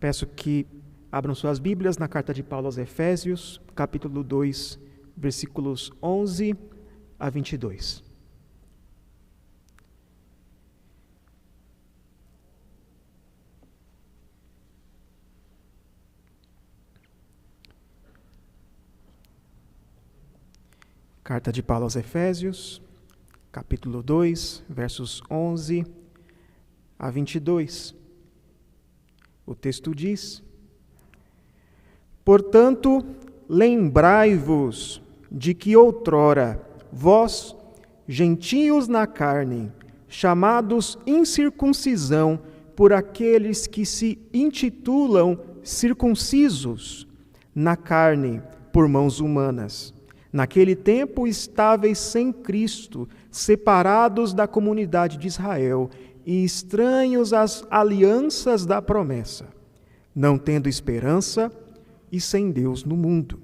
Peço que abram suas Bíblias na carta de Paulo aos Efésios, capítulo 2, versículos 11 a 22. Carta de Paulo aos Efésios, capítulo 2, versos 11 a 22. O texto diz: Portanto, lembrai-vos de que outrora vós, gentios na carne, chamados incircuncisão por aqueles que se intitulam circuncisos na carne por mãos humanas, naquele tempo estáveis sem Cristo, separados da comunidade de Israel e estranhos às alianças da promessa, não tendo esperança e sem Deus no mundo.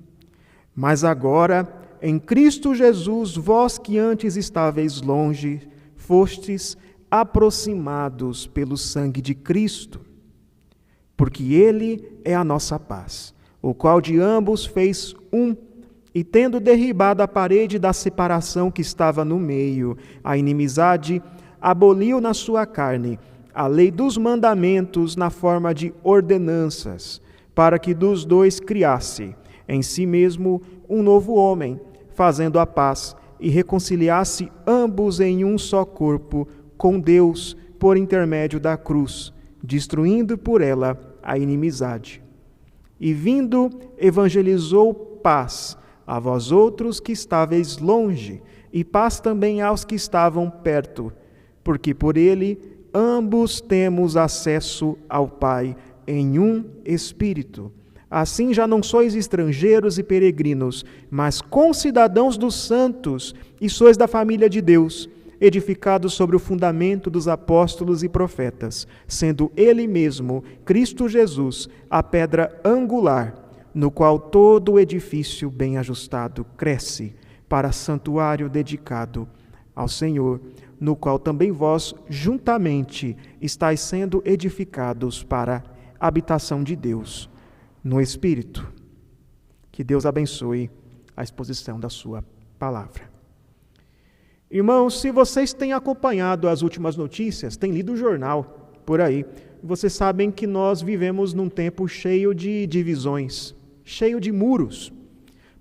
Mas agora, em Cristo Jesus, vós que antes estáveis longe, fostes aproximados pelo sangue de Cristo, porque Ele é a nossa paz, o qual de ambos fez um, e tendo derribado a parede da separação que estava no meio, a inimizade, aboliu na sua carne a lei dos mandamentos na forma de ordenanças, para que dos dois criasse em si mesmo um novo homem, fazendo a paz, e reconciliasse ambos em um só corpo com Deus por intermédio da cruz, destruindo por ela a inimizade. E vindo, evangelizou paz a vós outros que estáveis longe, e paz também aos que estavam perto, porque por ele ambos temos acesso ao Pai em um Espírito. Assim já não sois estrangeiros e peregrinos, mas concidadãos dos santos, e sois da família de Deus, edificados sobre o fundamento dos apóstolos e profetas, sendo Ele mesmo, Cristo Jesus, a pedra angular, no qual todo o edifício bem ajustado cresce para santuário dedicado ao Senhor, no qual também vós juntamente estáis sendo edificados para a habitação de Deus no Espírito. Que Deus abençoe a exposição da sua palavra. Irmãos, se vocês têm acompanhado as últimas notícias, têm lido o jornal por aí, vocês sabem que nós vivemos num tempo cheio de divisões, cheio de muros.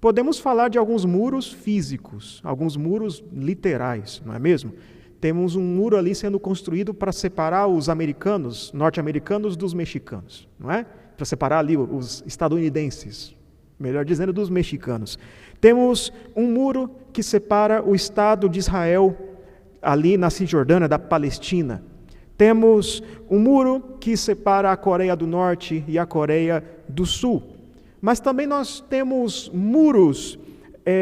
Podemos falar de alguns muros físicos, alguns muros literais, não é mesmo? Temos um muro ali sendo construído para separar os americanos, norte-americanos dos mexicanos, não é? Para separar ali os estadunidenses, melhor dizendo, dos mexicanos. Temos um muro que separa o Estado de Israel, ali na Cisjordânia, da Palestina. Temos um muro que separa a Coreia do Norte e a Coreia do Sul. Mas também nós temos muros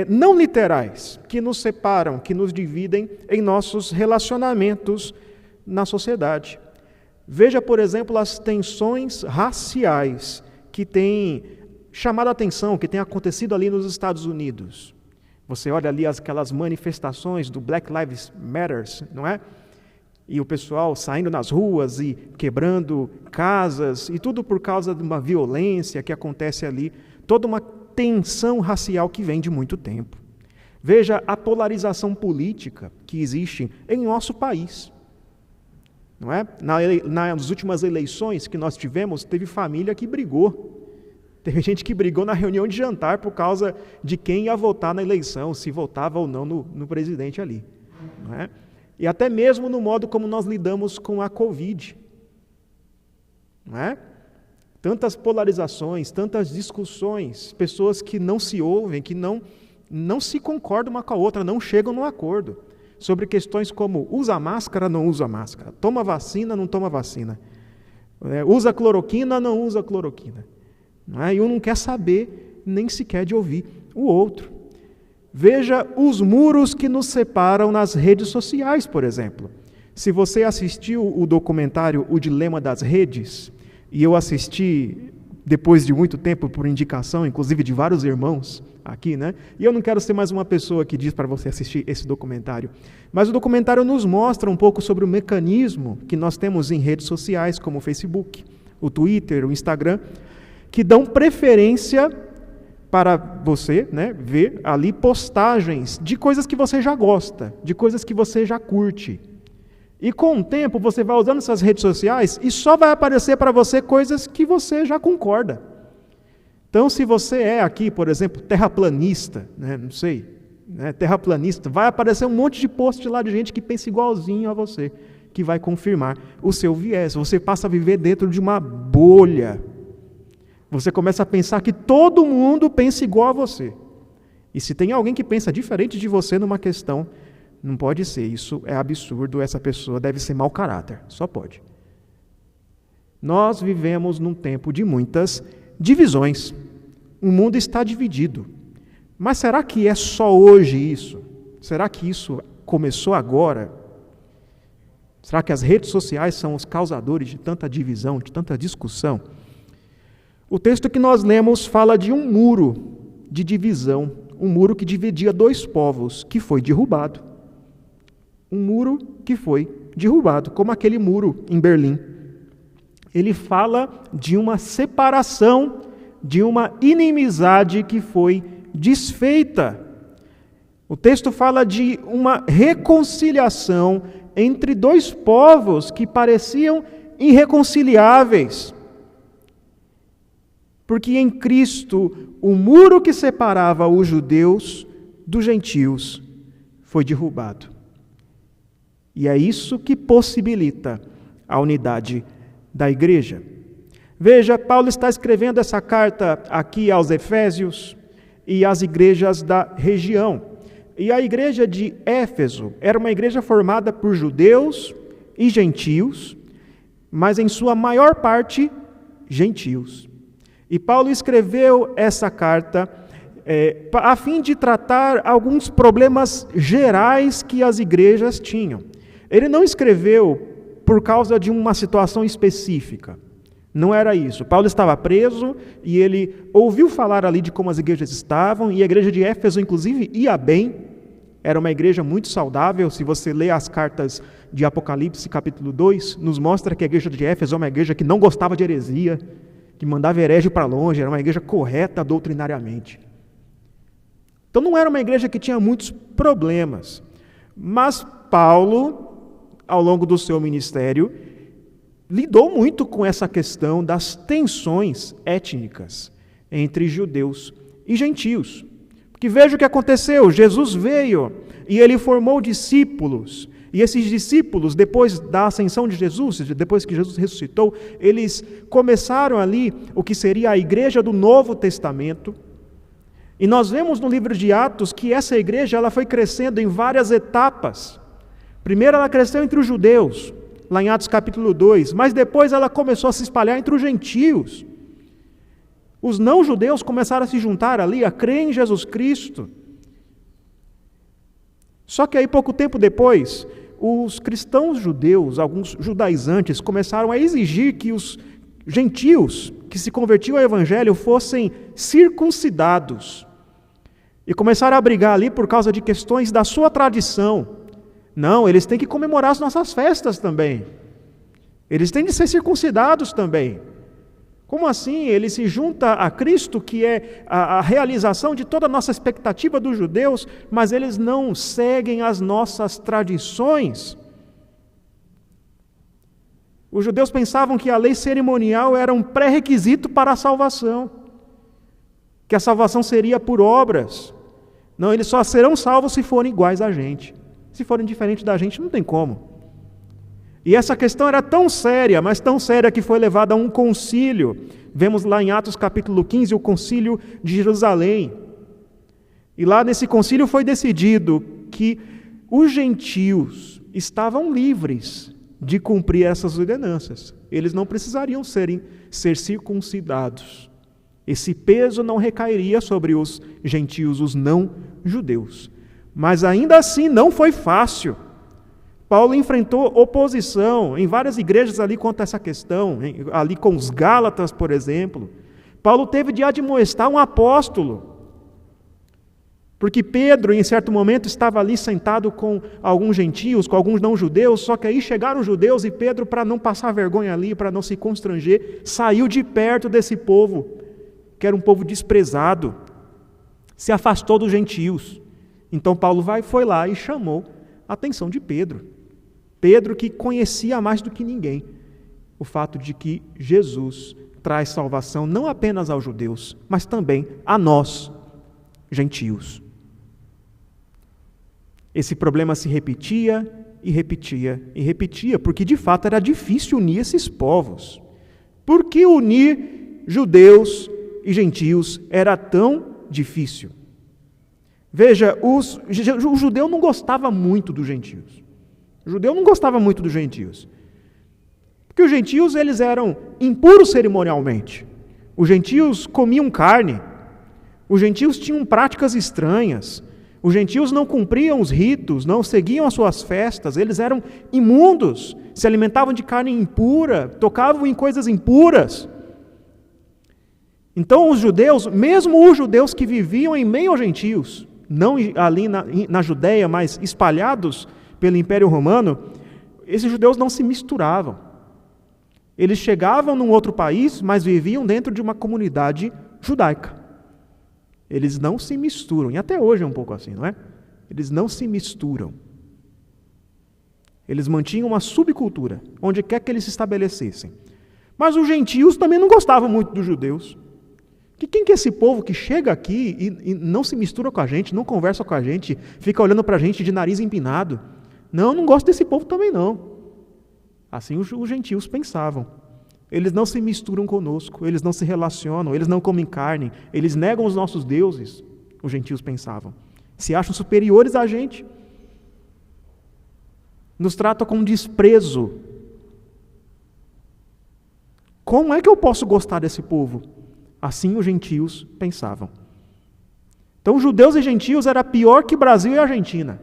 não literais, que nos separam, que nos dividem em nossos relacionamentos na sociedade. Veja, por exemplo, as tensões raciais que têm chamado a atenção, que têm acontecido ali nos Estados Unidos. Você olha ali aquelas manifestações do Black Lives Matter, não é? E o pessoal saindo nas ruas e quebrando casas, e tudo por causa de uma violência que acontece ali, toda uma tensão racial que vem de muito tempo. Veja a polarização política que existe em nosso país. Não é? Nas últimas eleições que nós tivemos, teve família que brigou. Teve gente que brigou na reunião de jantar por causa de quem ia votar na eleição, se votava ou não no presidente ali. Não é? E até mesmo no modo como nós lidamos com a Covid. Não é? Tantas polarizações, tantas discussões, pessoas que não se ouvem, que não se concordam uma com a outra, não chegam num acordo sobre questões como usa máscara, não usa máscara, toma vacina, não toma vacina, usa cloroquina, não usa cloroquina. Não é? E um não quer saber nem sequer de ouvir o outro. Veja os muros que nos separam nas redes sociais, por exemplo. Se você assistiu o documentário O Dilema das Redes, e eu assisti depois de muito tempo por indicação, inclusive de vários irmãos aqui, né? E eu não quero ser mais uma pessoa que diz para você assistir esse documentário, mas o documentário nos mostra um pouco sobre o mecanismo que nós temos em redes sociais, como o Facebook, o Twitter, o Instagram, que dão preferência para você, né, ver ali postagens de coisas que você já gosta, de coisas que você já curte. E com o tempo você vai usando essas redes sociais e só vai aparecer para você coisas que você já concorda. Então, se você é aqui, por exemplo, terraplanista, né, não sei, né, terraplanista, vai aparecer um monte de post lá de gente que pensa igualzinho a você, que vai confirmar o seu viés. Você passa a viver dentro de uma bolha. Você começa a pensar que todo mundo pensa igual a você. E se tem alguém que pensa diferente de você numa questão, não pode ser. Isso é absurdo, essa pessoa deve ser mau caráter. Só pode. Nós vivemos num tempo de muitas divisões. O mundo está dividido. Mas será que é só hoje isso? Será que isso começou agora? Será que as redes sociais são os causadores de tanta divisão, de tanta discussão? O texto que nós lemos fala de um muro de divisão, um muro que dividia dois povos, que foi derrubado. Um muro que foi derrubado, como aquele muro em Berlim. Ele fala de uma separação, de uma inimizade que foi desfeita. O texto fala de uma reconciliação entre dois povos que pareciam irreconciliáveis. Porque em Cristo, o muro que separava os judeus dos gentios foi derrubado. E é isso que possibilita a unidade da igreja. Veja, Paulo está escrevendo essa carta aqui aos Efésios e às igrejas da região. E a igreja de Éfeso era uma igreja formada por judeus e gentios, mas em sua maior parte, gentios. E Paulo escreveu essa carta a fim de tratar alguns problemas gerais que as igrejas tinham. Ele não escreveu por causa de uma situação específica. Não era isso. Paulo estava preso e ele ouviu falar ali de como as igrejas estavam, e a igreja de Éfeso, inclusive, ia bem. Era uma igreja muito saudável. Se você lê as cartas de Apocalipse, capítulo 2, nos mostra que a igreja de Éfeso é uma igreja que não gostava de heresia, que mandava herege para longe, era uma igreja correta doutrinariamente. Então não era uma igreja que tinha muitos problemas. Mas Paulo, ao longo do seu ministério, lidou muito com essa questão das tensões étnicas entre judeus e gentios. Porque veja o que aconteceu, Jesus veio e ele formou discípulos. E esses discípulos, depois da ascensão de Jesus, depois que Jesus ressuscitou, eles começaram ali o que seria a igreja do Novo Testamento. E nós vemos no livro de Atos que essa igreja ela foi crescendo em várias etapas. Primeiro ela cresceu entre os judeus, lá em Atos capítulo 2, mas depois ela começou a se espalhar entre os gentios. Os não-judeus começaram a se juntar ali, a crer em Jesus Cristo. Só que aí, pouco tempo depois, os cristãos judeus, alguns judaizantes, começaram a exigir que os gentios que se convertiam ao evangelho fossem circuncidados. E começaram a brigar ali por causa de questões da sua tradição. Não, eles têm que comemorar as nossas festas também. Eles têm de ser circuncidados também. Como assim? Ele se junta a Cristo, que é a realização de toda a nossa expectativa dos judeus, mas eles não seguem as nossas tradições. Os judeus pensavam que a lei cerimonial era um pré-requisito para a salvação, que a salvação seria por obras. Não, eles só serão salvos se forem iguais a gente. Se forem diferentes da gente, não tem como. E essa questão era tão séria, mas tão séria que foi levada a um concílio. Vemos lá em Atos capítulo 15 o concílio de Jerusalém. E lá nesse concílio foi decidido que os gentios estavam livres de cumprir essas ordenanças. Eles não precisariam ser circuncidados. Esse peso não recairia sobre os gentios, os não-judeus. Mas ainda assim não foi fácil. Paulo enfrentou oposição em várias igrejas ali quanto a essa questão, ali com os Gálatas, por exemplo. Paulo teve de admoestar um apóstolo, Porque Pedro, em certo momento, estava ali sentado com alguns gentios, com alguns não-judeus, só que aí chegaram os judeus e Pedro, para não passar vergonha ali, para não se constranger, saiu de perto desse povo, que era um povo desprezado, se afastou dos gentios. Então Paulo foi lá e chamou a atenção de Pedro. Pedro que conhecia mais do que ninguém o fato de que Jesus traz salvação não apenas aos judeus, mas também a nós, gentios. Esse problema se repetia e repetia e repetia, porque de fato era difícil unir esses povos. Por que unir judeus e gentios era tão difícil? Veja, o judeu não gostava muito dos gentios. O judeu não gostava muito dos gentios. Porque os gentios eles eram impuros cerimonialmente. Os gentios comiam carne. Os gentios tinham práticas estranhas. Os gentios não cumpriam os ritos, não seguiam as suas festas, eles eram imundos, se alimentavam de carne impura, tocavam em coisas impuras. Então os judeus, mesmo os judeus que viviam em meio aos gentios, não ali na Judéia, mas espalhados pelo Império Romano, esses judeus não se misturavam. Eles chegavam num outro país, mas viviam dentro de uma comunidade judaica. Eles não se misturam, e até hoje é um pouco assim, não é? Eles não se misturam. Eles mantinham uma subcultura, onde quer que eles se estabelecessem. Mas os gentios também não gostavam muito dos judeus. Quem que é esse povo que chega aqui e não se mistura com a gente, não conversa com a gente, fica olhando para a gente de nariz empinado? Não gosto desse povo também não. Assim os gentios pensavam. Eles não se misturam conosco, eles não se relacionam, eles não comem carne, eles negam os nossos deuses, os gentios pensavam. Se acham superiores a gente. Nos tratam com desprezo. Como é que eu posso gostar desse povo? Assim os gentios pensavam. Então, judeus e gentios era pior que Brasil e Argentina.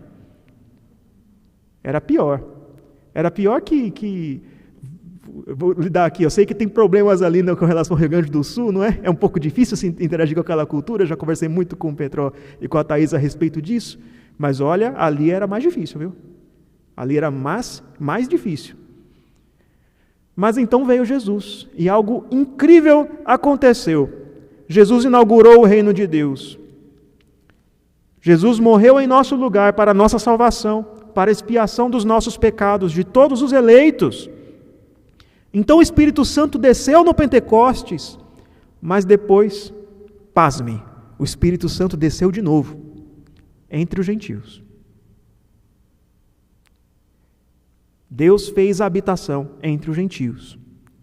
Era pior. Era pior que eu vou lidar aqui, eu sei que tem problemas ali com relação ao Rio Grande do Sul, não é? É um pouco difícil se interagir com aquela cultura, já conversei muito com o Petro e com a Thaís a respeito disso, mas olha, ali era mais difícil, viu? Ali era mais difícil. Mas então veio Jesus, e algo incrível aconteceu. Jesus inaugurou o reino de Deus. Jesus morreu em nosso lugar para a nossa salvação, para a expiação dos nossos pecados, de todos os eleitos. Então o Espírito Santo desceu no Pentecostes, mas depois, pasmem, o Espírito Santo desceu de novo entre os gentios. Deus fez a habitação entre os gentios,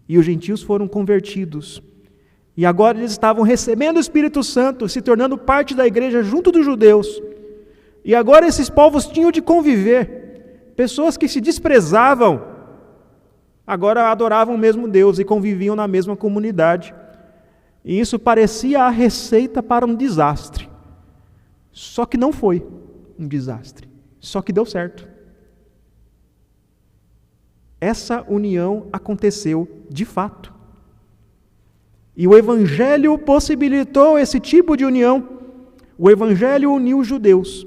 e os gentios foram convertidos. E agora eles estavam recebendo o Espírito Santo, se tornando parte da igreja junto dos judeus. E agora esses povos tinham de conviver. Pessoas que se desprezavam, agora adoravam o mesmo Deus e conviviam na mesma comunidade. E isso parecia a receita para um desastre. Só que não foi um desastre. Só que deu certo. Essa união aconteceu de fato. E o Evangelho possibilitou esse tipo de união. O Evangelho uniu judeus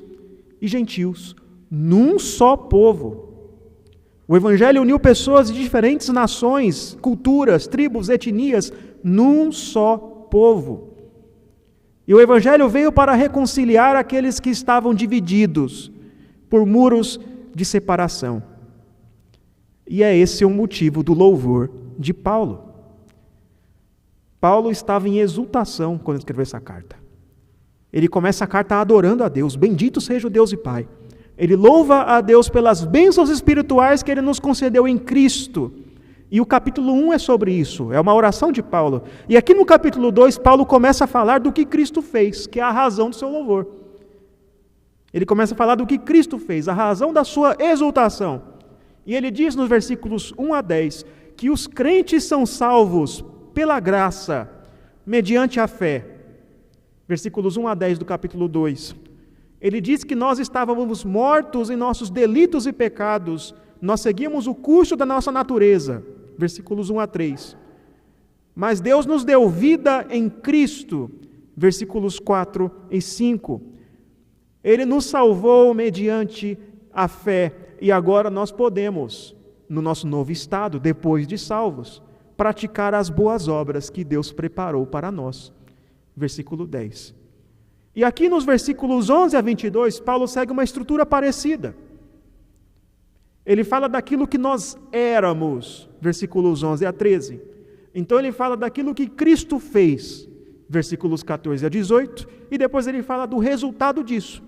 e gentios num só povo. O Evangelho uniu pessoas de diferentes nações, culturas, tribos, etnias, num só povo. E o Evangelho veio para reconciliar aqueles que estavam divididos por muros de separação. E é esse o motivo do louvor de Paulo. Paulo estava em exultação quando escreveu essa carta. Ele começa a carta adorando a Deus. Bendito seja o Deus e Pai. Ele louva a Deus pelas bênçãos espirituais que Ele nos concedeu em Cristo. E o capítulo 1 é sobre isso, é uma oração de Paulo. E aqui no capítulo 2, Paulo começa a falar do que Cristo fez, que é a razão do seu louvor. Ele começa a falar do que Cristo fez, a razão da sua exultação. E ele diz nos versículos 1 a 10, que os crentes são salvos pela graça, mediante a fé. Versículos 1 a 10 do capítulo 2. Ele diz que nós estávamos mortos em nossos delitos e pecados, nós seguíamos o curso da nossa natureza. Versículos 1 a 3. Mas Deus nos deu vida em Cristo. Versículos 4 e 5. Ele nos salvou mediante a fé e agora nós podemos, no nosso novo estado, depois de salvos, praticar as boas obras que Deus preparou para nós. Versículo 10. E aqui nos versículos 11 a 22, Paulo segue uma estrutura parecida. Ele fala daquilo que nós éramos, versículos 11 a 13. Então ele fala daquilo que Cristo fez, versículos 14 a 18, e depois ele fala do resultado disso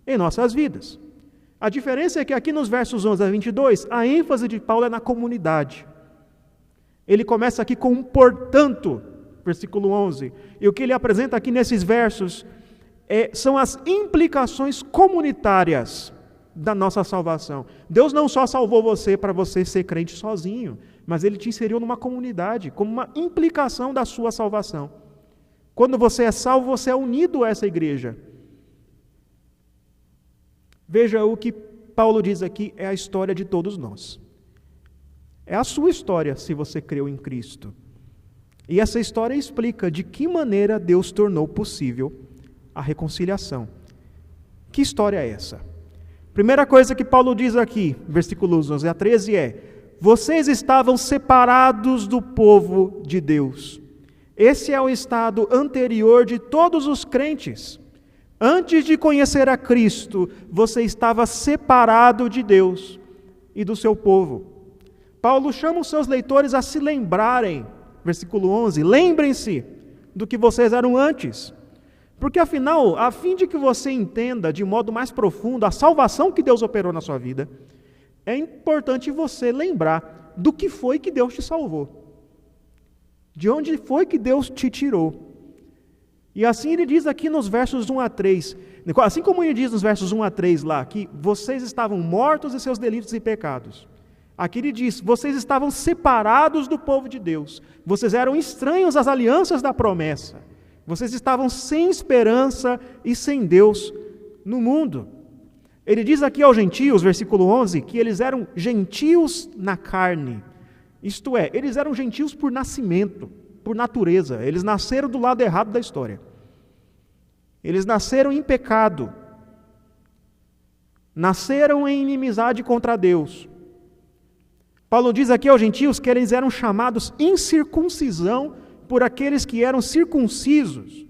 em nossas vidas. A diferença é que aqui nos versos 11 a 22, a ênfase de Paulo é na comunidade. Ele começa aqui com um portanto, versículo 11, e o que ele apresenta aqui nesses versos são as implicações comunitárias da nossa salvação. Deus não só salvou você para você ser crente sozinho, mas Ele te inseriu numa comunidade, como uma implicação da sua salvação. Quando você é salvo, você é unido a essa igreja. Veja, o que Paulo diz aqui é a história de todos nós. É a sua história, se você creu em Cristo. E essa história explica de que maneira Deus tornou possível a reconciliação. Que história é essa? Primeira coisa que Paulo diz aqui, versículos 11 a 13 vocês estavam separados do povo de Deus. Esse é o estado anterior de todos os crentes. Antes de conhecer a Cristo, você estava separado de Deus e do seu povo. Paulo chama os seus leitores a se lembrarem, versículo 11, lembrem-se do que vocês eram antes. Porque afinal, a fim de que você entenda de modo mais profundo a salvação que Deus operou na sua vida, é importante você lembrar do que foi que Deus te salvou. De onde foi que Deus te tirou. E assim ele diz aqui nos versos 1 a 3, assim como ele diz nos versos 1 a 3 lá, que vocês estavam mortos em seus delitos e pecados. Aqui ele diz, vocês estavam separados do povo de Deus, vocês eram estranhos às alianças da promessa, vocês estavam sem esperança e sem Deus no mundo. Ele diz aqui aos gentios, versículo 11, que eles eram gentios na carne, isto é, eles eram gentios por nascimento, por natureza, eles nasceram do lado errado da história. Eles nasceram em pecado, nasceram em inimizade contra Deus. Paulo diz aqui aos gentios que eles eram chamados incircuncisão por aqueles que eram circuncisos,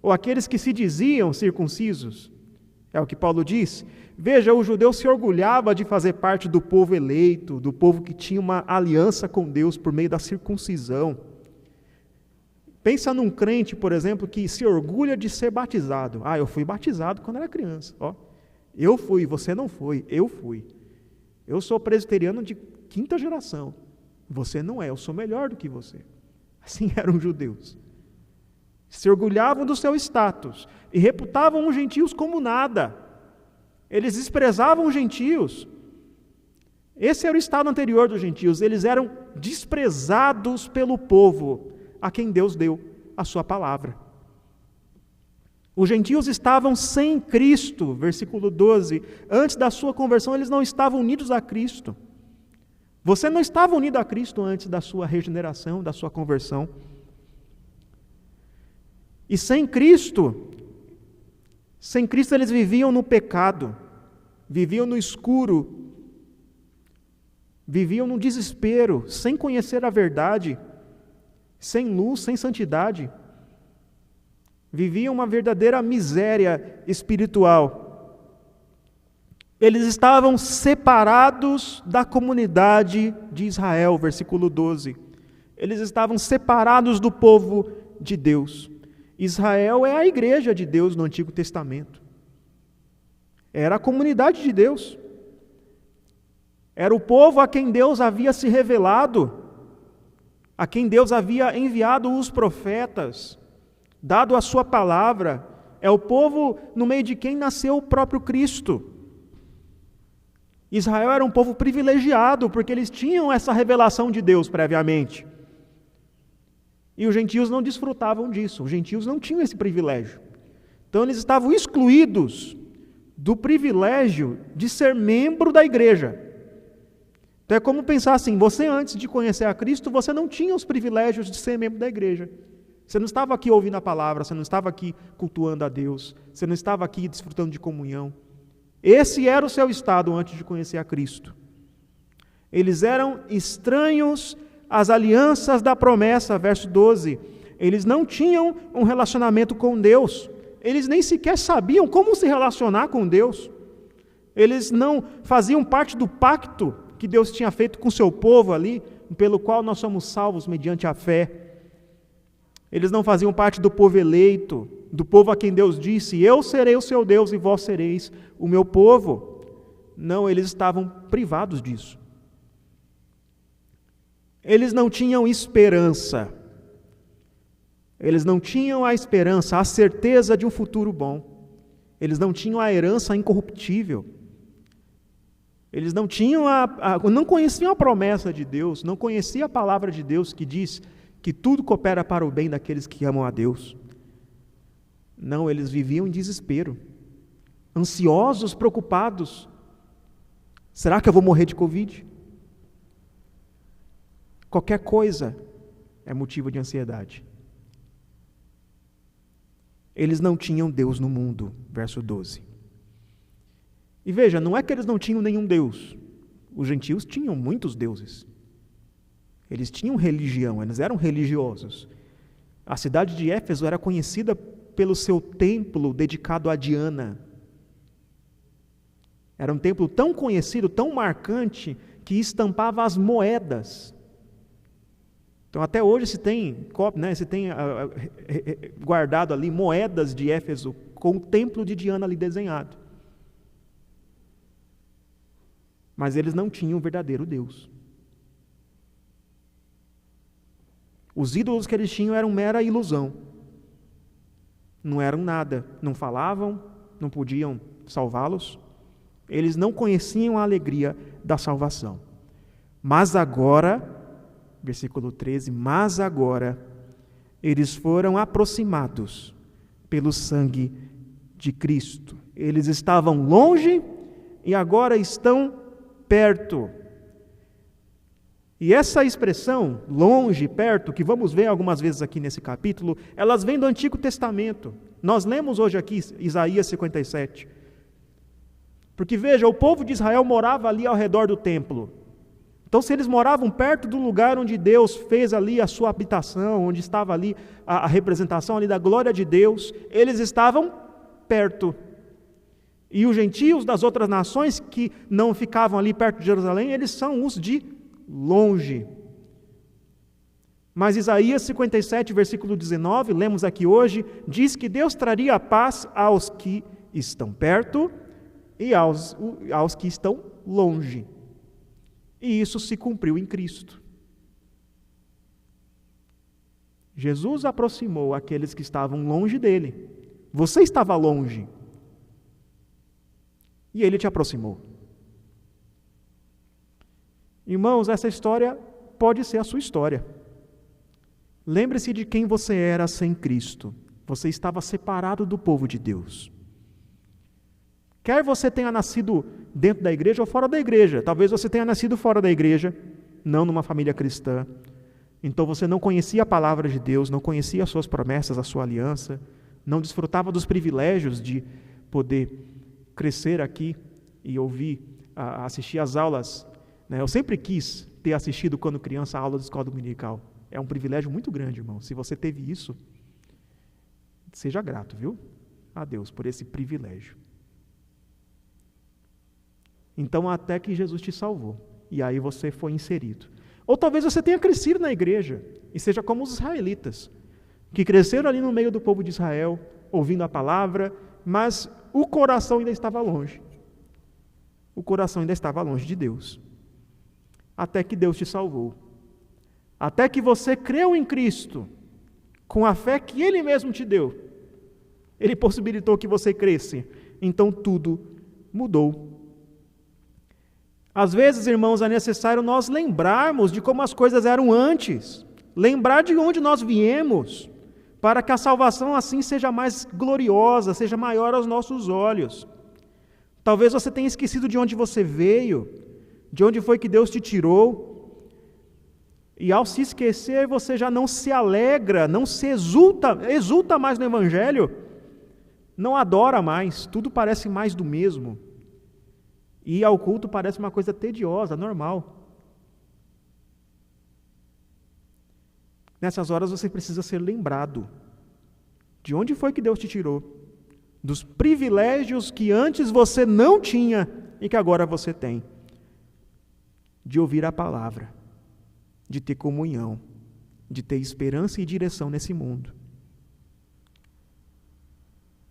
ou aqueles que se diziam circuncisos. É o que Paulo diz. Veja, o judeu se orgulhava de fazer parte do povo eleito, do povo que tinha uma aliança com Deus por meio da circuncisão. Pensa num crente, por exemplo, que se orgulha de ser batizado. Ah, eu fui batizado quando era criança. Ó, eu fui, você não foi, eu fui. Eu sou presbiteriano de 5ª geração. Você não é, eu sou melhor do que você. Assim eram os judeus. Se orgulhavam do seu status e reputavam os gentios como nada. Eles desprezavam os gentios. Esse era o estado anterior dos gentios. Eles eram desprezados pelo povo a quem Deus deu a sua palavra. Os gentios estavam sem Cristo, versículo 12. Antes da sua conversão, eles não estavam unidos a Cristo. Você não estava unido a Cristo antes da sua regeneração, da sua conversão. E sem Cristo eles viviam no pecado, viviam no escuro, viviam no desespero, sem conhecer a verdade, sem luz, sem santidade. Viviam uma verdadeira miséria espiritual. Eles estavam separados da comunidade de Israel, versículo 12. Eles estavam separados do povo de Deus. Israel é a igreja de Deus no Antigo Testamento. Era a comunidade de Deus. Era o povo a quem Deus havia se revelado, a quem Deus havia enviado os profetas, dado a sua palavra. É o povo no meio de quem nasceu o próprio Cristo. Israel era um povo privilegiado, porque eles tinham essa revelação de Deus previamente. E os gentios não desfrutavam disso, os gentios não tinham esse privilégio. Então eles estavam excluídos do privilégio de ser membro da igreja. Então é como pensar assim, você antes de conhecer a Cristo, você não tinha os privilégios de ser membro da igreja. Você não estava aqui ouvindo a palavra, você não estava aqui cultuando a Deus, você não estava aqui desfrutando de comunhão. Esse era o seu estado antes de conhecer a Cristo. Eles eram estranhos às alianças da promessa, verso 12. Eles não tinham um relacionamento com Deus. Eles nem sequer sabiam como se relacionar com Deus. Eles não faziam parte do pacto que Deus tinha feito com o seu povo ali, pelo qual nós somos salvos mediante a fé. Eles não faziam parte do povo eleito, do povo a quem Deus disse: eu serei o seu Deus e vós sereis o meu povo. Não, eles estavam privados disso. Eles não tinham esperança. Eles não tinham a esperança, a certeza de um futuro bom. Eles não tinham a herança incorruptível. Eles não tinham não conheciam a promessa de Deus, não conheciam a palavra de Deus que diz que tudo coopera para o bem daqueles que amam a Deus. Não, eles viviam em desespero, ansiosos, preocupados. Será que eu vou morrer de Covid? Qualquer coisa é motivo de ansiedade. Eles não tinham Deus no mundo, verso 12. E veja, não é que eles não tinham nenhum Deus. Os gentios tinham muitos deuses. Eles tinham religião, eles eram religiosos. A cidade de Éfeso era conhecida pelo seu templo dedicado a Diana. Era um templo tão conhecido, tão marcante, que estampava as moedas. Então até hoje se tem guardado ali moedas de Éfeso com o templo de Diana ali desenhado. Mas eles não tinham o verdadeiro Deus. Os ídolos que eles tinham eram mera ilusão. Não eram nada, não falavam, não podiam salvá-los. Eles não conheciam a alegria da salvação. Mas agora, versículo 13, mas agora eles foram aproximados pelo sangue de Cristo. Eles estavam longe e agora estão perto. E essa expressão, longe, perto, que vamos ver algumas vezes aqui nesse capítulo, elas vêm do Antigo Testamento. Nós lemos hoje aqui Isaías 57. Porque veja, o povo de Israel morava ali ao redor do templo. Então, se eles moravam perto do lugar onde Deus fez ali a sua habitação, onde estava ali a representação ali da glória de Deus, eles estavam perto. E os gentios das outras nações que não ficavam ali perto de Jerusalém, eles são os de longe. Mas Isaías 57, versículo 19, lemos aqui hoje, diz que Deus traria a paz aos que estão perto e aos que estão longe. E isso se cumpriu em Cristo. Jesus aproximou aqueles que estavam longe dele. Você estava longe. E ele te aproximou. Irmãos, essa história pode ser a sua história. Lembre-se de quem você era sem Cristo. Você estava separado do povo de Deus. Quer você tenha nascido dentro da igreja ou fora da igreja. Talvez você tenha nascido fora da igreja, não numa família cristã. Então você não conhecia a palavra de Deus, não conhecia as suas promessas, a sua aliança, não desfrutava dos privilégios de poder crescer aqui e ouvir, assistir às aulas. Eu sempre quis ter assistido, quando criança, a aula de escola dominical. É um privilégio muito grande, irmão. Se você teve isso, seja grato, viu? A Deus por esse privilégio. Então, até que Jesus te salvou. E aí você foi inserido. Ou talvez você tenha crescido na igreja e seja como os israelitas, que cresceram ali no meio do povo de Israel, ouvindo a palavra, mas o coração ainda estava longe. O coração ainda estava longe de Deus. Até que Deus te salvou. Até que você creu em Cristo, com a fé que Ele mesmo te deu. Ele possibilitou que você cresça. Então tudo mudou. Às vezes, irmãos, é necessário nós lembrarmos de como as coisas eram antes. Lembrar de onde nós viemos, para que a salvação assim seja mais gloriosa, seja maior aos nossos olhos. Talvez você tenha esquecido de onde você veio, de onde foi que Deus te tirou. E ao se esquecer, você já não se alegra, não se exulta mais no Evangelho, não adora mais, tudo parece mais do mesmo. E ir ao culto parece uma coisa tediosa, normal. Nessas horas você precisa ser lembrado de onde foi que Deus te tirou, dos privilégios que antes você não tinha e que agora você tem, de ouvir a palavra, de ter comunhão, de ter esperança e direção nesse mundo.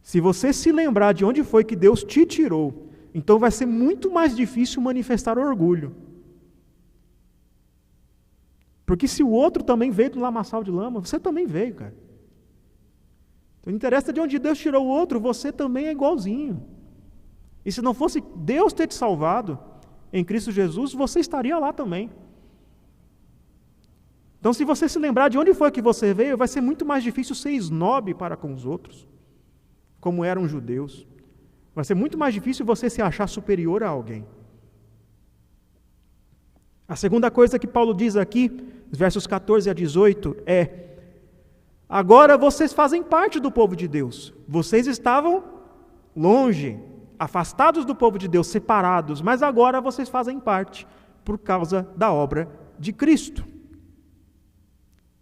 Se você se lembrar de onde foi que Deus te tirou, então vai ser muito mais difícil manifestar orgulho. Porque se o outro também veio do lamaçal de lama, você também veio, cara. Então não interessa de onde Deus tirou o outro, você também é igualzinho. E se não fosse Deus ter te salvado em Cristo Jesus, você estaria lá também. Então se você se lembrar de onde foi que você veio, vai ser muito mais difícil ser esnobe para com os outros, como eram os judeus. Vai ser muito mais difícil você se achar superior a alguém. A segunda coisa que Paulo diz aqui, versos 14 a 18, é: agora vocês fazem parte do povo de Deus. Vocês estavam longe, afastados do povo de Deus, separados, mas agora vocês fazem parte por causa da obra de Cristo.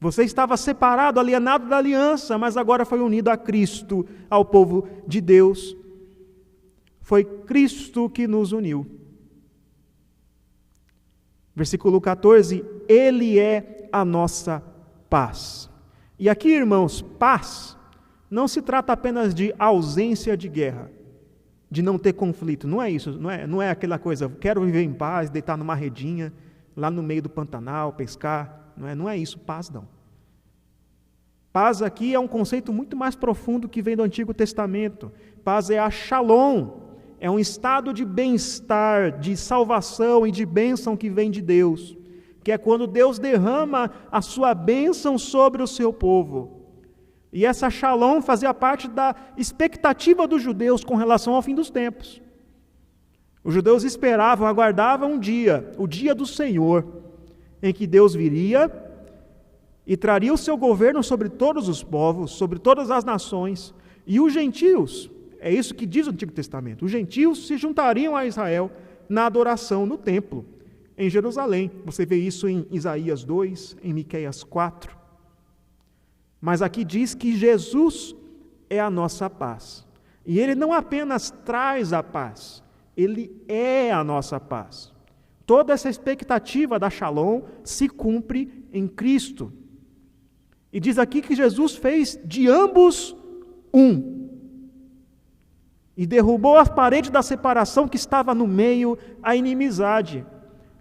Você estava separado, alienado da aliança, mas agora foi unido a Cristo, ao povo de Deus. Foi Cristo que nos uniu. Versículo 14, Ele é a nossa paz. E aqui, irmãos, paz não se trata apenas de ausência de guerra, de não ter conflito. Não é isso, não é aquela coisa, quero viver em paz, deitar numa redinha, lá no meio do Pantanal, pescar. Não é isso, paz não. Paz aqui é um conceito muito mais profundo que vem do Antigo Testamento. Paz é a shalom. É um estado de bem-estar, de salvação e de bênção que vem de Deus, que é quando Deus derrama a sua bênção sobre o seu povo. E essa shalom fazia parte da expectativa dos judeus com relação ao fim dos tempos. Os judeus esperavam, aguardavam um dia, o dia do Senhor, em que Deus viria e traria o seu governo sobre todos os povos, sobre todas as nações, e os gentios, é isso que diz o Antigo Testamento, os gentios se juntariam a Israel na adoração no templo, em Jerusalém. Você vê isso em Isaías 2, em Miqueias 4. Mas aqui diz que Jesus é a nossa paz. E Ele não apenas traz a paz, Ele é a nossa paz. Toda essa expectativa da Shalom se cumpre em Cristo. E diz aqui que Jesus fez de ambos um. E derrubou a parede da separação que estava no meio, a inimizade.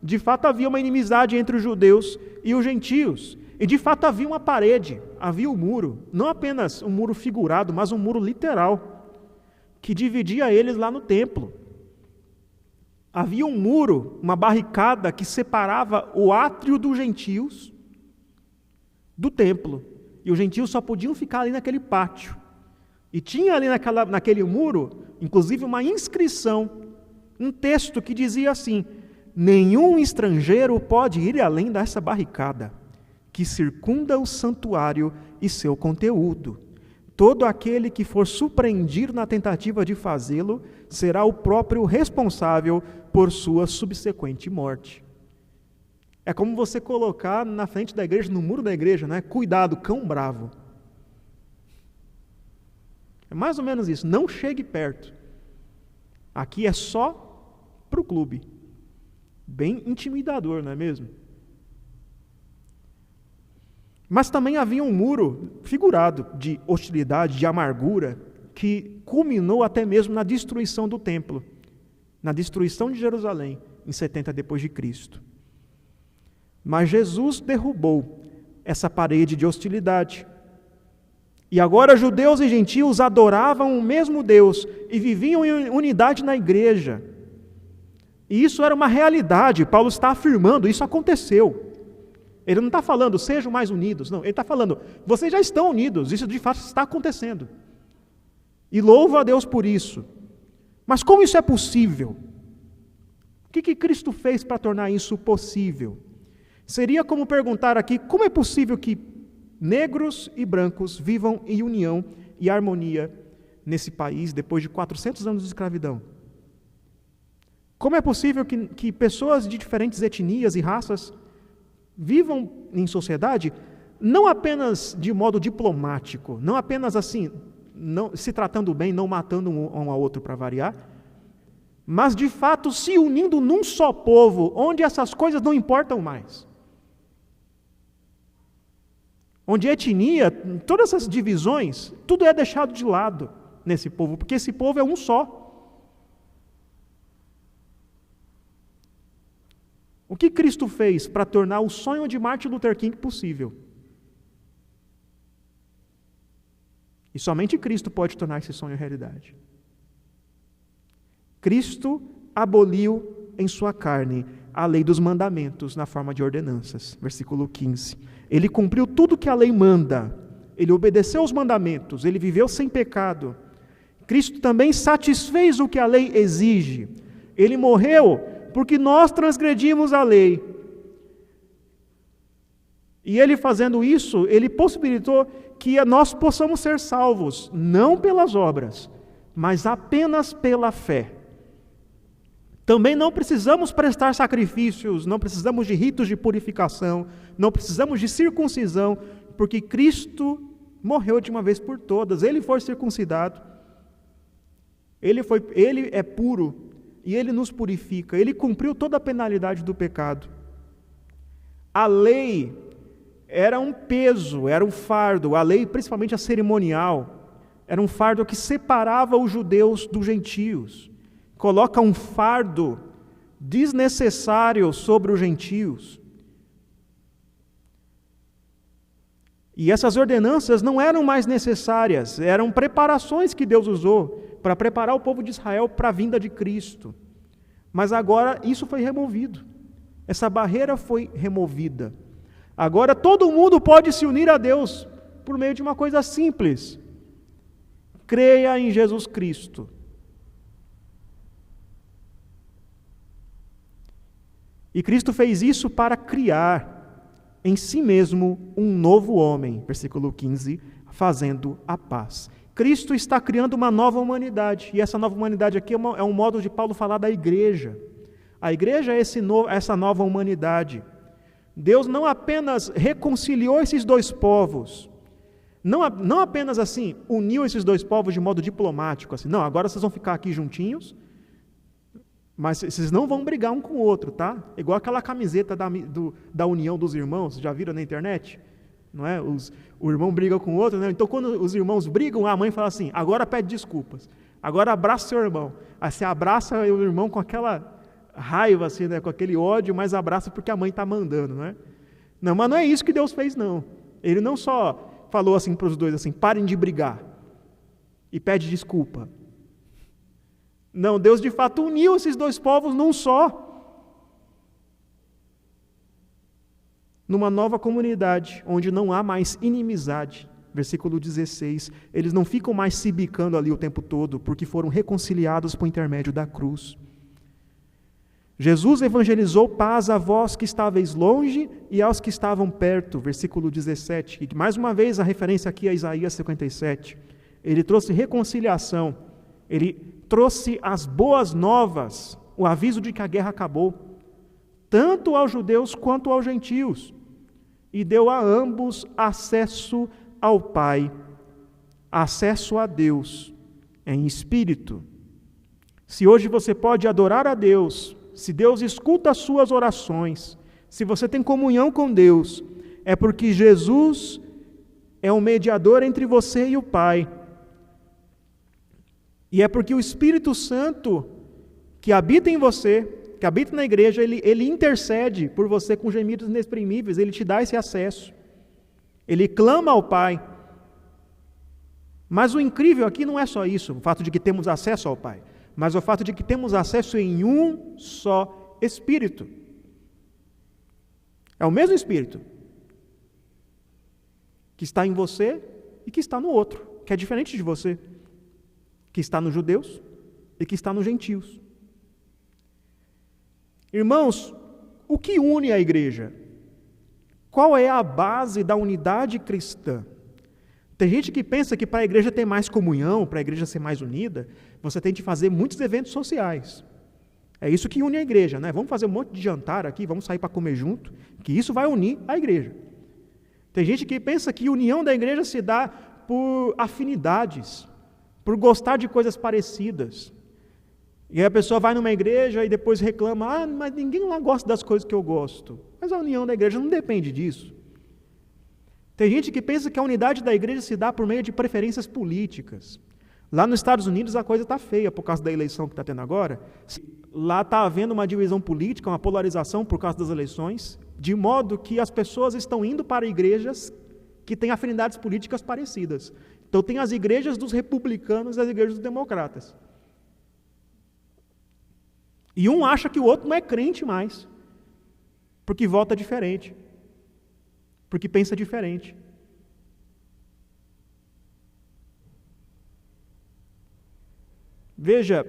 De fato havia uma inimizade entre os judeus e os gentios. E de fato havia uma parede, havia um muro. Não apenas um muro figurado, mas um muro literal, que dividia eles lá no templo. Havia um muro, uma barricada que separava o átrio dos gentios do templo. E os gentios só podiam ficar ali naquele pátio. E tinha ali naquele muro, inclusive, uma inscrição, um texto que dizia assim: nenhum estrangeiro pode ir além dessa barricada, que circunda o santuário e seu conteúdo. Todo aquele que for surpreendido na tentativa de fazê-lo, será o próprio responsável por sua subsequente morte. É como você colocar na frente da igreja, no muro da igreja, né? Cuidado, cão bravo. É mais ou menos isso, não chegue perto. Aqui é só para o clube. Bem intimidador, não é mesmo? Mas também havia um muro figurado de hostilidade, de amargura, que culminou até mesmo na destruição do templo, na destruição de Jerusalém, em 70 depois de Cristo. Mas Jesus derrubou essa parede de hostilidade. E agora judeus e gentios adoravam o mesmo Deus e viviam em unidade na igreja. E isso era uma realidade, Paulo está afirmando, isso aconteceu. Ele não está falando, sejam mais unidos, não, ele está falando, vocês já estão unidos, isso de fato está acontecendo. E louva a Deus por isso. Mas como isso é possível? O que Cristo fez para tornar isso possível? Seria como perguntar aqui, como é possível que negros e brancos vivam em união e harmonia nesse país depois de 400 anos de escravidão? Como é possível que pessoas de diferentes etnias e raças vivam em sociedade, não apenas de modo diplomático, não apenas assim, não, se tratando bem, não matando um ao outro para variar, mas de fato se unindo num só povo, onde essas coisas não importam mais. Onde etnia, todas essas divisões, tudo é deixado de lado nesse povo, porque esse povo é um só. O que Cristo fez para tornar o sonho de Martin Luther King possível? E somente Cristo pode tornar esse sonho realidade. Cristo aboliu em sua carne a lei dos mandamentos na forma de ordenanças. Versículo 15. Ele cumpriu tudo que a lei manda. Ele obedeceu aos mandamentos. Ele viveu sem pecado. Cristo também satisfez o que a lei exige. Ele morreu porque nós transgredimos a lei. E ele fazendo isso, ele possibilitou que nós possamos ser salvos, não pelas obras, mas apenas pela fé. Também não precisamos prestar sacrifícios, não precisamos de ritos de purificação, não precisamos de circuncisão, porque Cristo morreu de uma vez por todas. Ele foi circuncidado, ele é puro, e Ele nos purifica. Ele cumpriu toda a penalidade do pecado. A lei era um peso, era um fardo. A lei, principalmente a cerimonial, era um fardo que separava os judeus dos gentios. Coloca um fardo desnecessário sobre os gentios. E essas ordenanças não eram mais necessárias, eram preparações que Deus usou para preparar o povo de Israel para a vinda de Cristo. Mas agora isso foi removido. Essa barreira foi removida. Agora todo mundo pode se unir a Deus por meio de uma coisa simples. Creia em Jesus Cristo. E Cristo fez isso para criar em si mesmo um novo homem, versículo 15, fazendo a paz. Cristo está criando uma nova humanidade, e essa nova humanidade aqui é um modo de Paulo falar da igreja. A igreja é essa nova humanidade. Deus não apenas reconciliou esses dois povos, não apenas assim, uniu esses dois povos de modo diplomático, assim, não, agora vocês vão ficar aqui juntinhos, mas vocês não vão brigar um com o outro, tá? Igual aquela camiseta da união dos irmãos, já viram na internet? Não é? O irmão briga com o outro, né? Então quando os irmãos brigam, a mãe fala assim, agora pede desculpas, agora abraça seu irmão. Aí você abraça o irmão com aquela raiva, assim, né? Com aquele ódio, mas abraça porque a mãe está mandando, não é? Não, mas não é isso que Deus fez, não. Ele não só falou assim para os dois, assim, parem de brigar e pede desculpa. Não, Deus de fato uniu esses dois povos num só. Numa nova comunidade, onde não há mais inimizade. Versículo 16, eles não ficam mais se bicando ali o tempo todo, porque foram reconciliados por intermédio da cruz. Jesus evangelizou paz a vós que estáveis longe e aos que estavam perto. Versículo 17, e mais uma vez a referência aqui a Isaías 57. Ele trouxe reconciliação, ele trouxe as boas novas, o aviso de que a guerra acabou, tanto aos judeus quanto aos gentios. E deu a ambos acesso ao Pai, acesso a Deus em espírito. Se hoje você pode adorar a Deus, se Deus escuta as suas orações, se você tem comunhão com Deus, é porque Jesus é o mediador entre você e o Pai. E é porque o Espírito Santo, que habita em você, que habita na igreja, ele intercede por você com gemidos inexprimíveis, ele te dá esse acesso. Ele clama ao Pai. Mas o incrível aqui não é só isso, o fato de que temos acesso ao Pai, mas o fato de que temos acesso em um só Espírito. É o mesmo Espírito que está em você e que está no outro, que é diferente de você, que está nos judeus e que está nos gentios. Irmãos, o que une a igreja? Qual é a base da unidade cristã? Tem gente que pensa que para a igreja ter mais comunhão, para a igreja ser mais unida, você tem que fazer muitos eventos sociais. É isso que une a igreja, né? Vamos fazer um monte de jantar aqui, vamos sair para comer junto, que isso vai unir a igreja. Tem gente que pensa que a união da igreja se dá por afinidades, por gostar de coisas parecidas. E aí a pessoa vai numa igreja e depois reclama, mas ninguém lá gosta das coisas que eu gosto. Mas a união da igreja não depende disso. Tem gente que pensa que a unidade da igreja se dá por meio de preferências políticas. Lá nos Estados Unidos a coisa está feia por causa da eleição que está tendo agora. Lá está havendo uma divisão política, uma polarização por causa das eleições, de modo que as pessoas estão indo para igrejas que têm afinidades políticas parecidas. Então tem as igrejas dos republicanos e as igrejas dos democratas. E um acha que o outro não é crente mais, porque vota diferente, porque pensa diferente. Veja,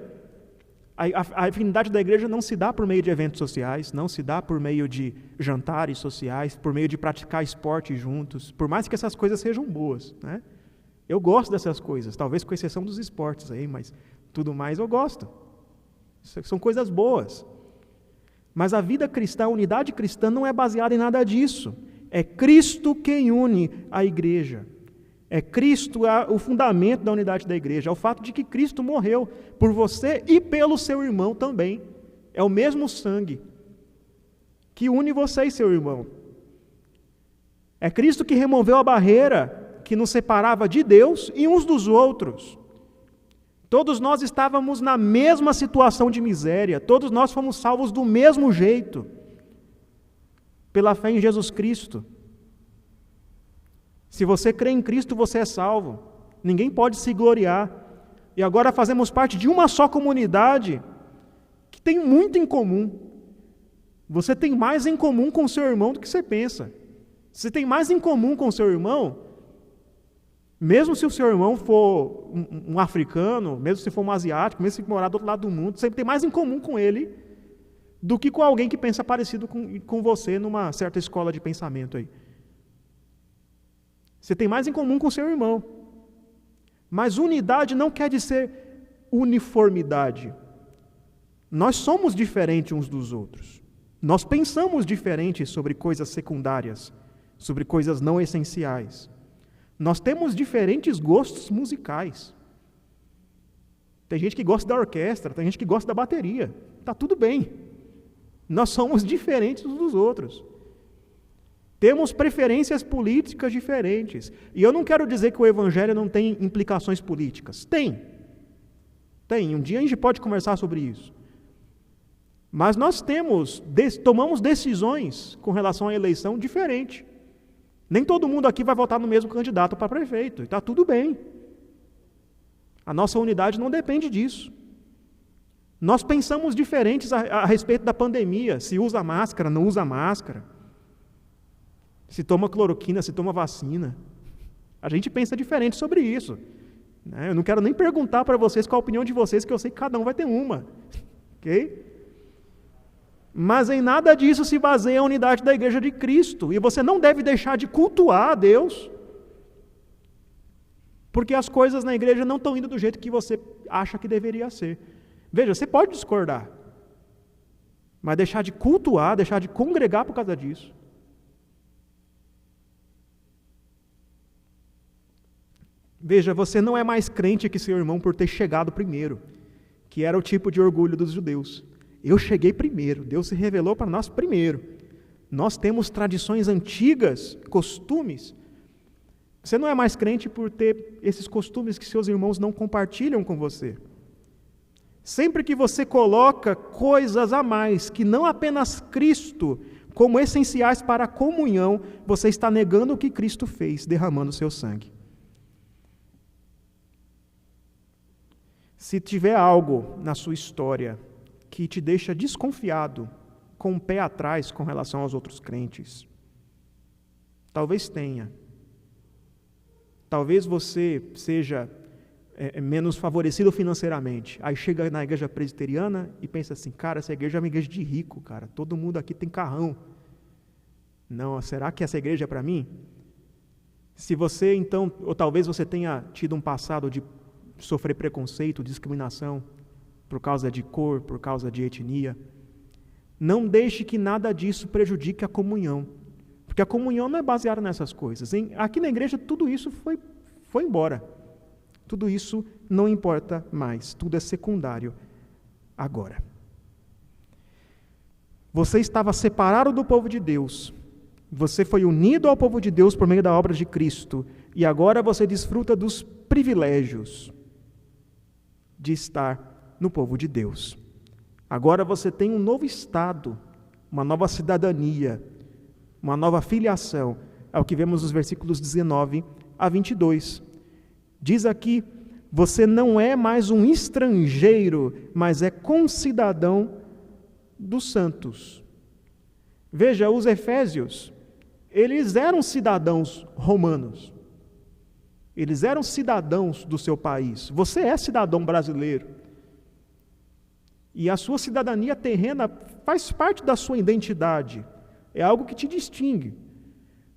a afinidade da igreja não se dá por meio de eventos sociais, não se dá por meio de jantares sociais, por meio de praticar esporte juntos, por mais que essas coisas sejam boas, né? Eu gosto dessas coisas, talvez com exceção dos esportes aí, mas tudo mais eu gosto. São coisas boas. Mas a vida cristã, a unidade cristã não é baseada em nada disso. É Cristo quem une a igreja. É Cristo o fundamento da unidade da igreja. É o fato de que Cristo morreu por você e pelo seu irmão também. É o mesmo sangue que une você e seu irmão. É Cristo que removeu a barreira que nos separava de Deus e uns dos outros. Todos nós estávamos na mesma situação de miséria, todos nós fomos salvos do mesmo jeito, pela fé em Jesus Cristo. Se você crê em Cristo, você é salvo. Ninguém pode se gloriar. E agora fazemos parte de uma só comunidade que tem muito em comum. Você tem mais em comum com o seu irmão do que você pensa. Você tem mais em comum com o seu irmão, mesmo se o seu irmão for um africano, mesmo se for um asiático, mesmo se morar do outro lado do mundo, você tem mais em comum com ele do que com alguém que pensa parecido com você numa certa escola de pensamento aí. Você tem mais em comum com o seu irmão. Mas unidade não quer dizer uniformidade. Nós somos diferentes uns dos outros. Nós pensamos diferente sobre coisas secundárias, sobre coisas não essenciais. Nós temos diferentes gostos musicais. Tem gente que gosta da orquestra, tem gente que gosta da bateria. Está tudo bem. Nós somos diferentes uns dos outros. Temos preferências políticas diferentes. E eu não quero dizer que o evangelho não tem implicações políticas. Tem. Tem. Um dia a gente pode conversar sobre isso. Mas nós tomamos decisões com relação à eleição diferente. Nem todo mundo aqui vai votar no mesmo candidato para prefeito. E está tudo bem. A nossa unidade não depende disso. Nós pensamos diferentes a respeito da pandemia. Se usa máscara, não usa máscara. Se toma cloroquina, se toma vacina. A gente pensa diferente sobre isso. Eu não quero nem perguntar para vocês qual a opinião de vocês, que eu sei que cada um vai ter uma. Ok? Mas em nada disso se baseia a unidade da igreja de Cristo. E você não deve deixar de cultuar a Deus, porque as coisas na igreja não estão indo do jeito que você acha que deveria ser. Veja, você pode discordar, mas deixar de cultuar, deixar de congregar por causa disso. Veja, você não é mais crente que seu irmão por ter chegado primeiro, que era o tipo de orgulho dos judeus. Eu cheguei primeiro, Deus se revelou para nós primeiro. Nós temos tradições antigas, costumes. Você não é mais crente por ter esses costumes que seus irmãos não compartilham com você. Sempre que você coloca coisas a mais, que não apenas Cristo, como essenciais para a comunhão, você está negando o que Cristo fez, derramando o seu sangue. Se tiver algo na sua história que te deixa desconfiado, com o pé atrás com relação aos outros crentes, talvez tenha. Talvez você seja menos favorecido financeiramente. Aí chega na igreja presbiteriana e pensa assim, cara, essa igreja é uma igreja de rico, cara. Todo mundo aqui tem carrão. Não, será que essa igreja é para mim? Se você então, ou talvez você tenha tido um passado de sofrer preconceito, discriminação, por causa de cor, por causa de etnia, não deixe que nada disso prejudique a comunhão, porque a comunhão não é baseada nessas coisas. Aqui na igreja tudo isso foi embora, tudo isso não importa mais, tudo é secundário agora. Você estava separado do povo de Deus, você foi unido ao povo de Deus por meio da obra de Cristo, e agora você desfruta dos privilégios de estar no povo de Deus. Agora você tem um novo estado, uma nova cidadania, uma nova filiação, é o que vemos nos versículos 19 a 22. Diz aqui, você não é mais um estrangeiro, mas é concidadão dos santos. Veja, os efésios, eles eram cidadãos romanos. Eles eram cidadãos do seu país. Você é cidadão brasileiro. E a sua cidadania terrena faz parte da sua identidade. É algo que te distingue.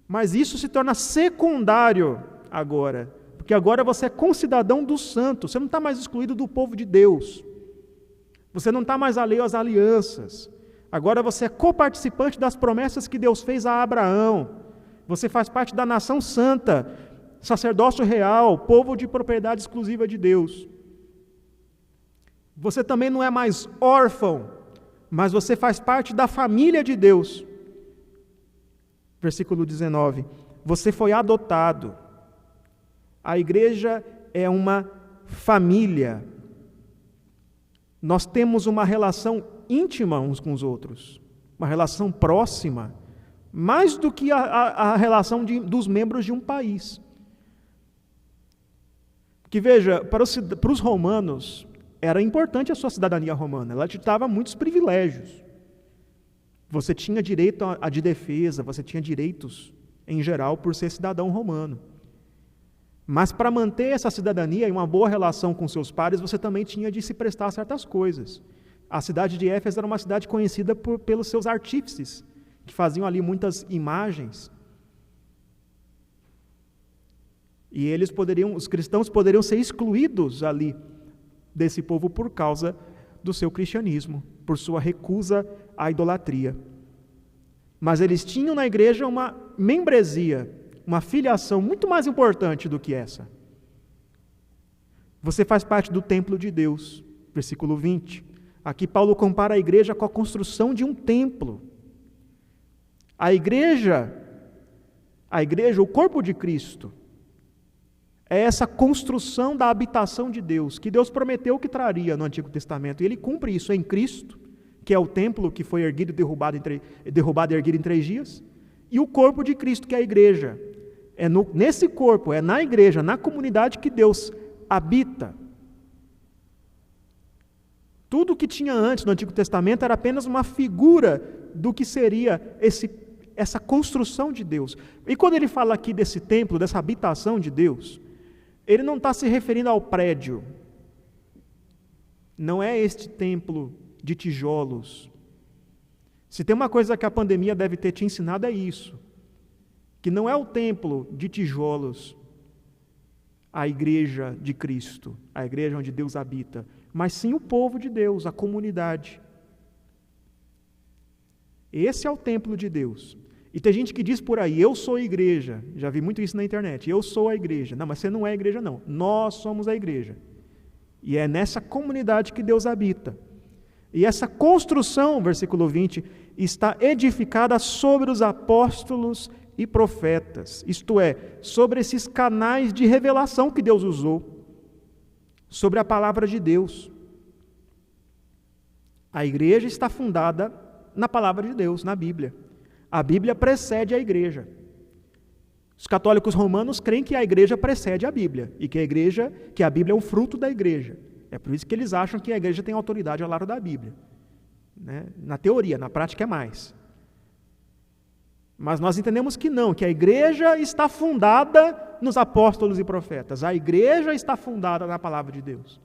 Mas isso se torna secundário agora. Porque agora você é concidadão dos santos. Você não está mais excluído do povo de Deus. Você não está mais alheio às alianças. Agora você é coparticipante das promessas que Deus fez a Abraão. Você faz parte da nação santa, sacerdócio real, povo de propriedade exclusiva de Deus. Você também não é mais órfão, mas você faz parte da família de Deus. Versículo 19. Você foi adotado. A igreja é uma família. Nós temos uma relação íntima uns com os outros, uma relação próxima, mais do que a relação dos membros de um país. Que veja, para os romanos, era importante a sua cidadania romana, ela te dava muitos privilégios. Você tinha direito a de defesa, você tinha direitos, em geral, por ser cidadão romano. Mas para manter essa cidadania e uma boa relação com seus pares, você também tinha de se prestar a certas coisas. A cidade de Éfeso era uma cidade conhecida pelos seus artífices, que faziam ali muitas imagens. E os cristãos poderiam ser excluídos ali desse povo por causa do seu cristianismo, por sua recusa à idolatria. Mas eles tinham na igreja uma membresia, uma filiação muito mais importante do que essa. Você faz parte do templo de Deus, versículo 20. Aqui Paulo compara a igreja com a construção de um templo. A igreja, o corpo de Cristo, é essa construção da habitação de Deus, que Deus prometeu que traria no Antigo Testamento. E Ele cumpre isso em Cristo, que é o templo que foi erguido e derrubado e erguido em 3 dias. E o corpo de Cristo, que é a igreja. É nesse corpo, é na igreja, na comunidade que Deus habita. Tudo que tinha antes no Antigo Testamento era apenas uma figura do que seria essa construção de Deus. E quando ele fala aqui desse templo, dessa habitação de Deus, ele não está se referindo ao prédio. Não é este templo de tijolos. Se tem uma coisa que a pandemia deve ter te ensinado é isso. Que não é o templo de tijolos, a igreja de Cristo, a igreja onde Deus habita, mas sim o povo de Deus, a comunidade. Esse é o templo de Deus. E tem gente que diz por aí, eu sou a igreja. Já vi muito isso na internet, eu sou a igreja. Não, mas você não é a igreja não, nós somos a igreja. E é nessa comunidade que Deus habita. E essa construção, versículo 20, está edificada sobre os apóstolos e profetas, isto é, sobre esses canais de revelação que Deus usou, sobre a palavra de Deus. A igreja está fundada na palavra de Deus, na Bíblia. A Bíblia precede a igreja. Os católicos romanos creem que a igreja precede a Bíblia, e que a Bíblia é um fruto da igreja. É por isso que eles acham que a igreja tem autoridade ao lado da Bíblia. Né? Na teoria, na prática é mais. Mas nós entendemos que não, que a igreja está fundada nos apóstolos e profetas. A igreja está fundada na palavra de Deus.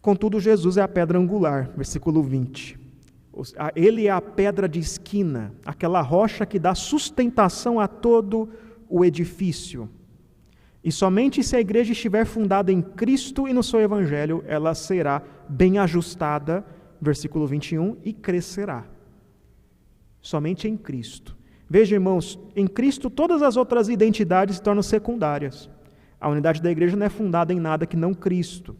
Contudo, Jesus é a pedra angular, versículo 20. Ele é a pedra de esquina, aquela rocha que dá sustentação a todo o edifício. E somente se a igreja estiver fundada em Cristo e no seu evangelho, ela será bem ajustada, versículo 21, e crescerá. Somente em Cristo. Veja, irmãos, em Cristo todas as outras identidades se tornam secundárias. A unidade da igreja não é fundada em nada que não Cristo.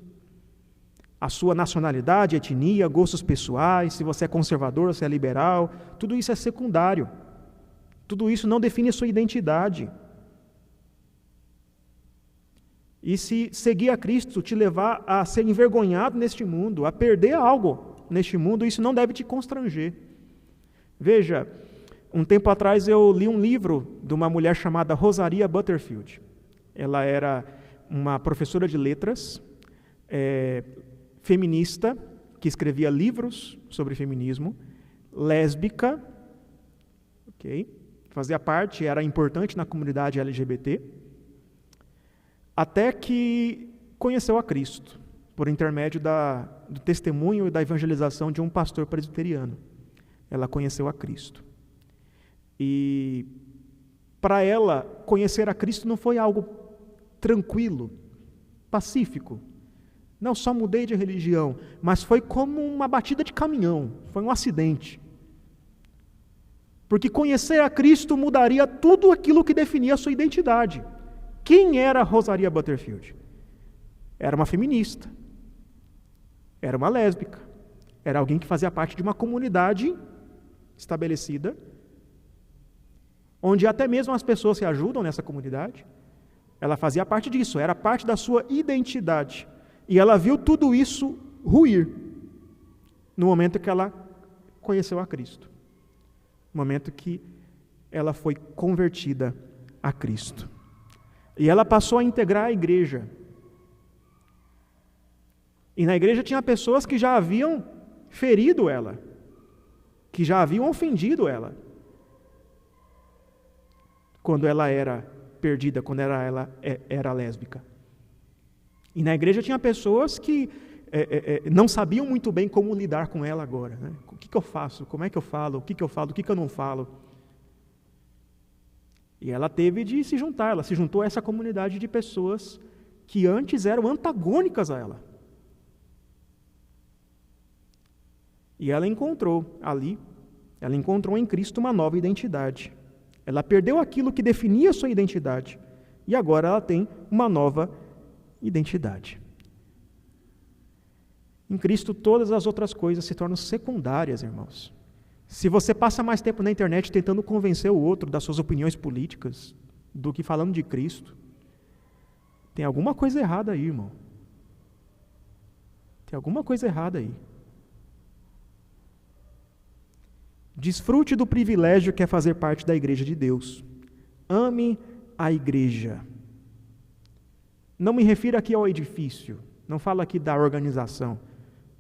A sua nacionalidade, etnia, gostos pessoais, se você é conservador, se é liberal, tudo isso é secundário. Tudo isso não define a sua identidade. E se seguir a Cristo te levar a ser envergonhado neste mundo, a perder algo neste mundo, isso não deve te constranger. Veja, um tempo atrás eu li um livro de uma mulher chamada Rosaria Butterfield. Ela era uma professora de letras, feminista, que escrevia livros sobre feminismo, lésbica, fazia parte, era importante na comunidade LGBT, até que conheceu a Cristo, por intermédio do testemunho e da evangelização de um pastor presbiteriano. Ela conheceu a Cristo. E para ela, conhecer a Cristo não foi algo tranquilo, pacífico. Não só mudei de religião, mas foi como uma batida de caminhão, foi um acidente. Porque conhecer a Cristo mudaria tudo aquilo que definia a sua identidade. Quem era Rosaria Butterfield? Era uma feminista, era uma lésbica, era alguém que fazia parte de uma comunidade estabelecida, onde até mesmo as pessoas se ajudam nessa comunidade. Ela fazia parte disso, era parte da sua identidade. E ela viu tudo isso ruir no momento que ela conheceu a Cristo. No momento que ela foi convertida a Cristo. E ela passou a integrar a igreja. E na igreja tinha pessoas que já haviam ferido ela, que já haviam ofendido ela, quando ela era perdida, quando ela era lésbica. E na igreja tinha pessoas que não sabiam muito bem como lidar com ela agora. Né? O que eu faço? Como é que eu falo? O que eu falo? O que eu não falo? E ela teve de se juntar. Ela se juntou a essa comunidade de pessoas que antes eram antagônicas a ela. E ela encontrou ali, ela encontrou em Cristo uma nova identidade. Ela perdeu aquilo que definia a sua identidade. E agora ela tem uma nova identidade. Em Cristo, todas as outras coisas se tornam secundárias, irmãos. Se você passa mais tempo na internet tentando convencer o outro das suas opiniões políticas do que falando de Cristo, tem alguma coisa errada aí, irmão. Tem alguma coisa errada aí. Desfrute do privilégio que é fazer parte da igreja de Deus. Ame a igreja. Não me refiro aqui ao edifício, não falo aqui da organização,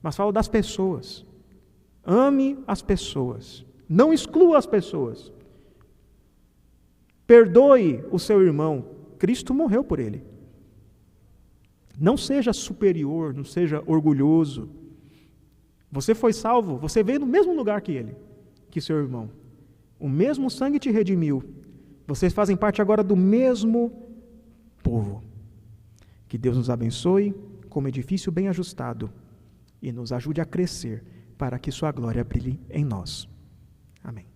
mas falo das pessoas. Ame as pessoas, não exclua as pessoas. Perdoe o seu irmão, Cristo morreu por ele. Não seja superior, não seja orgulhoso. Você foi salvo, você veio no mesmo lugar que ele, que seu irmão. O mesmo sangue te redimiu. Vocês fazem parte agora do mesmo povo. Que Deus nos abençoe como edifício bem ajustado e nos ajude a crescer para que sua glória brilhe em nós. Amém.